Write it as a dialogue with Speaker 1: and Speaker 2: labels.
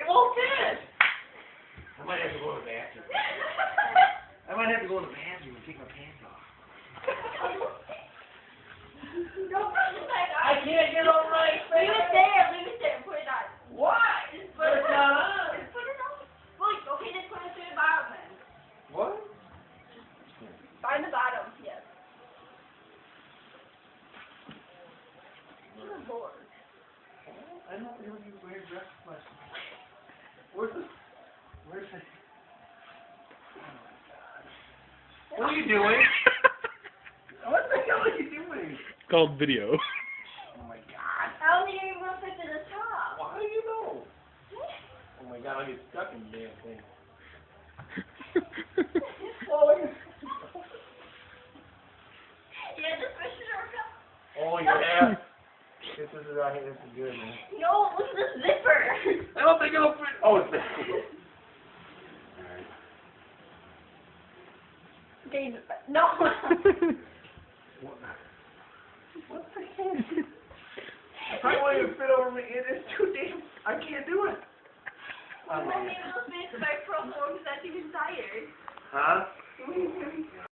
Speaker 1: little kid.
Speaker 2: I might have to go to the bathroom. I might have to go to the bathroom and take my pants off.
Speaker 1: Don't push it back on.
Speaker 2: I can't get on my face.
Speaker 1: Leave it there. Leave it there. Put it on.
Speaker 2: Why?
Speaker 1: Just put it
Speaker 2: It's not on.
Speaker 1: Just put it on. Look, okay, just put it to the bottom then.
Speaker 2: What?
Speaker 1: Find the bottom, yes. Good Lord.
Speaker 2: I don't really wear dress much. Where's the... Oh my God. What are you doing? What the hell are you doing?
Speaker 3: It's called video.
Speaker 2: Oh my God.
Speaker 1: I don't think you're going to fit to the top.
Speaker 2: Well, how do you know? Oh my God, I'll get stuck in the damn thing. Oh,
Speaker 1: Yeah, just push it around.
Speaker 2: oh yeah. This is right here. This is good, man.
Speaker 1: No, look at the zipper.
Speaker 2: I don't think it'll fit. Oh, it's there. Alright.
Speaker 1: Okay, no.
Speaker 2: What the heck? I won't even fit over me. It is too damn. I can't do it.
Speaker 1: You won't be able to fit my pro form because that's even tired.
Speaker 2: Huh?